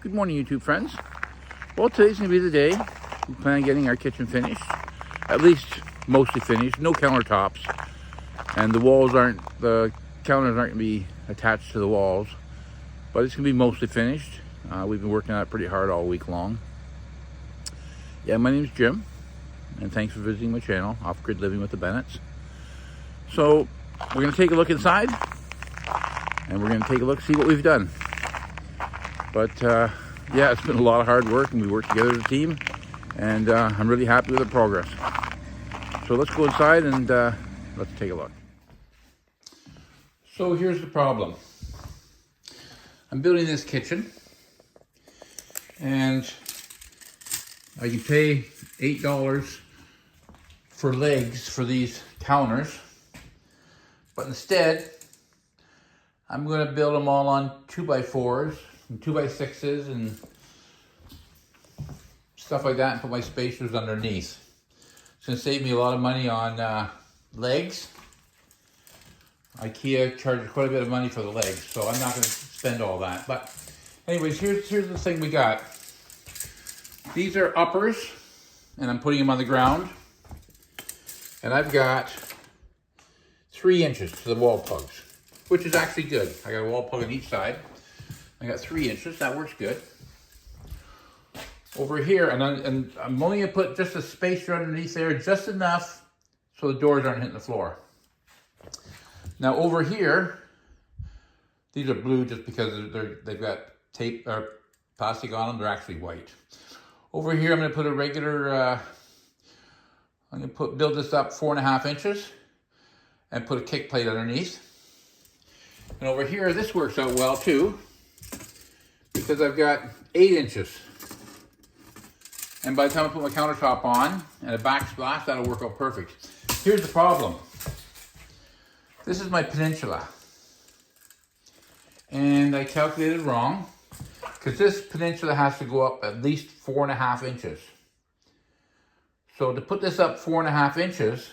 Good morning, YouTube friends. Well, today's going to be the day we plan on getting our kitchen finished. At least mostly finished. No countertops. And the counters aren't going to be attached to the walls. But it's going to be mostly finished. We've been working on it pretty hard all week long. Yeah, my name's Jim. And thanks for visiting my channel, Off Grid Living with the Bennetts. So, we're going to take a look inside. And we're going to take a look, see what we've done. But yeah, it's been a lot of hard work, and we worked together as a team, and I'm really happy with the progress. So let's go inside and let's take a look. So here's the problem. I'm building this kitchen, and I can pay $8 for legs for these counters, but instead I'm going to build them all on 2x4s and 2x6s and stuff like that, and put my spacers underneath. It's going to save me a lot of money on legs. IKEA charges quite a bit of money for the legs, so I'm not going to spend all that. But anyways, here's the thing we got. These are uppers, and I'm putting them on the ground. And I've got 3 inches to the wall plugs, which is actually good. I got a wall plug on each side. I got 3 inches, that works good. Over here, and I'm only gonna put just a spacer underneath there, just enough so the doors aren't hitting the floor. Now over here, these are blue just because they've got tape or plastic on them. They're actually white. Over here, I'm gonna put a regular, build this up 4.5 inches and put a kick plate underneath. And over here, this works out well too, because I've got 8 inches. And by the time I put my countertop on and a backsplash, that'll work out perfect. Here's the problem. This is my peninsula. And I calculated wrong, because this peninsula has to go up at least 4.5 inches. So to put this up 4.5 inches,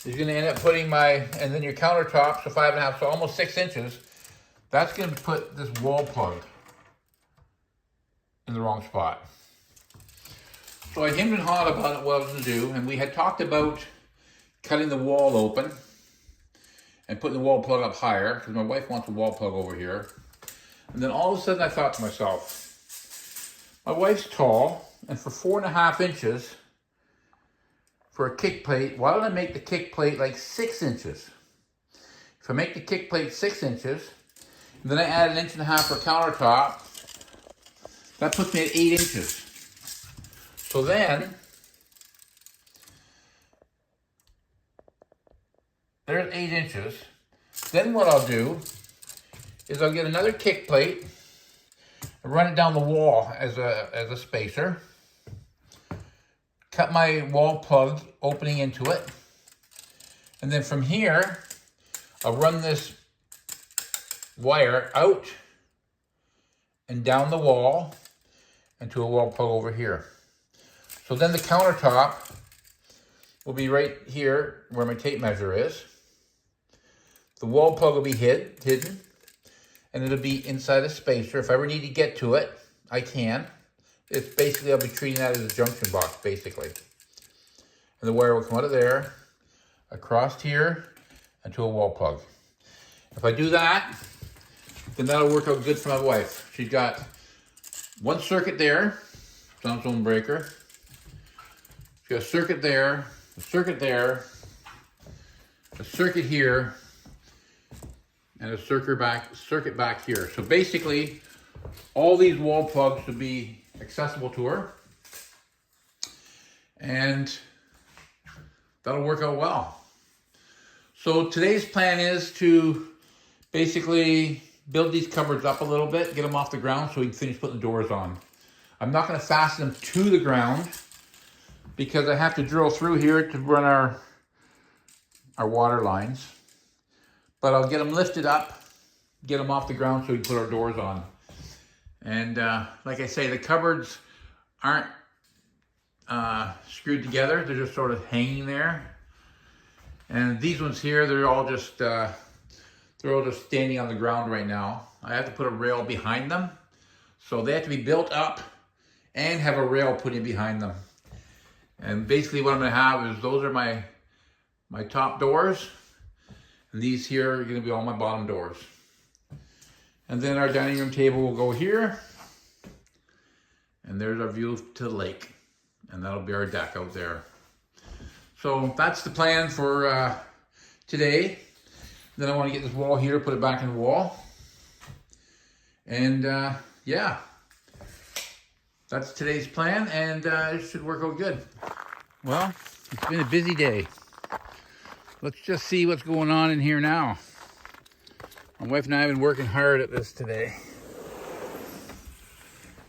is going to end up putting and then your countertop, so 5.5, so almost 6 inches. That's going to put this wall plug in the wrong spot. So I hemmed and hawed about what I was going to do, and we had talked about cutting the wall open and putting the wall plug up higher, because my wife wants a wall plug over here. And then all of a sudden I thought to myself, my wife's tall, and for 4.5 inches for a kick plate, why don't I make the kick plate like 6 inches? If I make the kick plate 6 inches, and then I add 1.5 inches for countertop, that puts me at 8 inches. So then, there's 8 inches. Then what I'll do is I'll get another kick plate and run it down the wall as a spacer. Cut my wall plug opening into it. And then from here, I'll run this wire out and down the wall into a wall plug over here. So then the countertop will be right here where my tape measure is. The wall plug will be hidden, and it'll be inside a spacer. If I ever need to get to it, I can. It's basically, I'll be treating that as a junction box, basically. And the wire will come out of there, across here, and to a wall plug. If I do that, then that'll work out good for my wife. She's got one circuit there, sound zone breaker. She's got a circuit there, a circuit there, a circuit here, and a circuit back here. So basically, all these wall plugs should be accessible to her, and that'll work out well. So today's plan is to basically build these cupboards up a little bit, get them off the ground so we can finish putting the doors on. I'm not going to fasten them to the ground because I have to drill through here to run our water lines. But I'll get them lifted up, get them off the ground so we can put our doors on. And like I say, the cupboards aren't screwed together. They're just sort of hanging there. And these ones here, they're all just standing on the ground right now. I have to put a rail behind them So they have to be built up and have a rail put in behind them. And basically what I'm gonna have is those are my top doors. And these here are gonna be all my bottom doors. And then our dining room table will go here. And there's our view to the lake. And that'll be our deck out there. So that's the plan for today. Then I want to get this wall here, put it back in the wall. And yeah, that's today's plan, and it should work out good. Well, it's been a busy day. Let's just see what's going on in here now. My wife and I have been working hard at this today.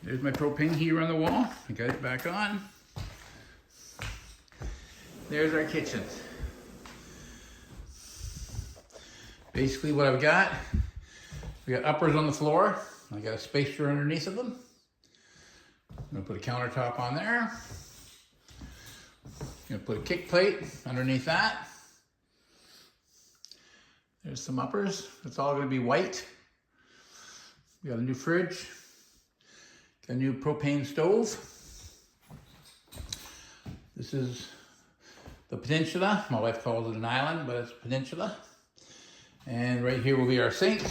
There's my propane heater on the wall. I got it back on. There's our kitchen. Basically what I've got, we got uppers on the floor. I got a spacer underneath of them. I'm gonna put a countertop on there. I'm gonna put a kick plate underneath that. There's some uppers. It's all gonna be white. We got a new fridge. Got a new propane stove. This is the peninsula. My wife calls it an island, but it's a peninsula. And right here will be our sink.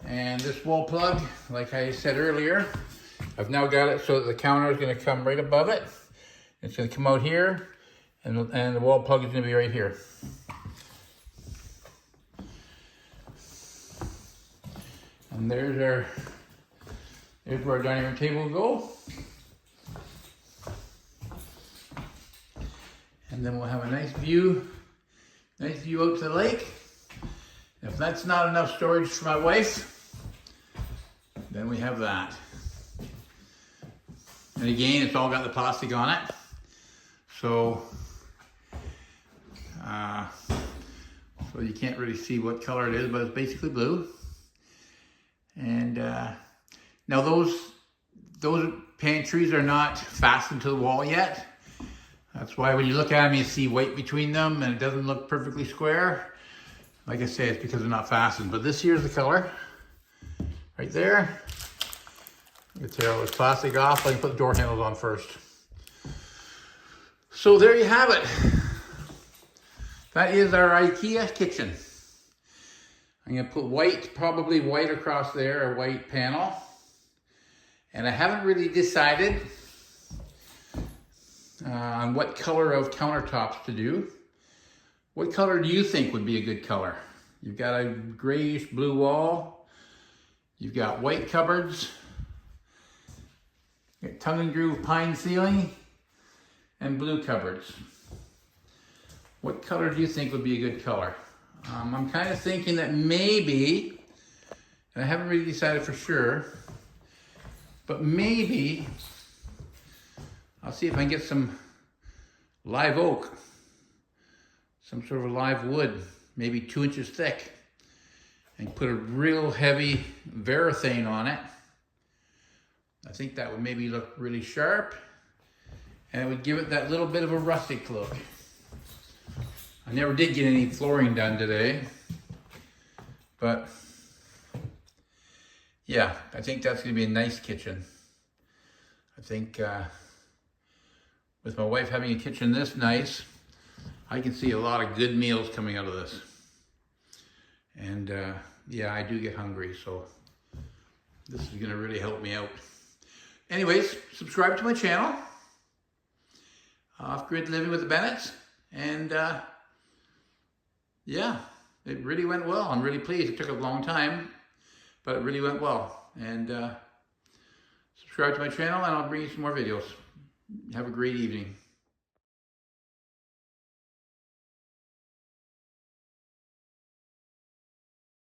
And this wall plug, like I said earlier, I've now got it so that the counter is going to come right above it. It's going to come out here, and the wall plug is going to be right here. And there's where our dining room table will go. And then we'll have a nice view out to the lake. If that's not enough storage for my wife, then we have that. And again, it's all got the plastic on it. So you can't really see what color it is, but it's basically blue. And now those pantries are not fastened to the wall yet. That's why when you look at them, you see weight between them and it doesn't look perfectly square. Like I say, it's because they're not fastened. But this here's the color, right there. You can tear all this plastic off. I can put the door handles on first. So there you have it. That is our IKEA kitchen. I'm gonna put white, probably white across there, a white panel. And I haven't really decided on what color of countertops to do. What color do you think would be a good color? You've got a grayish blue wall. You've got white cupboards. You've got tongue and groove pine ceiling and blue cupboards. What color do you think would be a good color? I'm kind of thinking that maybe, and I haven't really decided for sure, but maybe I'll see if I can get some live oak, some sort of live wood, maybe 2 inches thick, and put a real heavy varathane on it. I think that would maybe look really sharp, and it would give it that little bit of a rustic look. I never did get any flooring done today, but yeah, I think that's gonna be a nice kitchen. I think with my wife having a kitchen this nice, I can see a lot of good meals coming out of this. And yeah, I do get hungry, so this is gonna really help me out. Anyways, subscribe to my channel, Off-Grid Living with the Bennetts, and yeah, it really went well. I'm really pleased. It took a long time, but it really went well. And subscribe to my channel and I'll bring you some more videos. Have a great evening.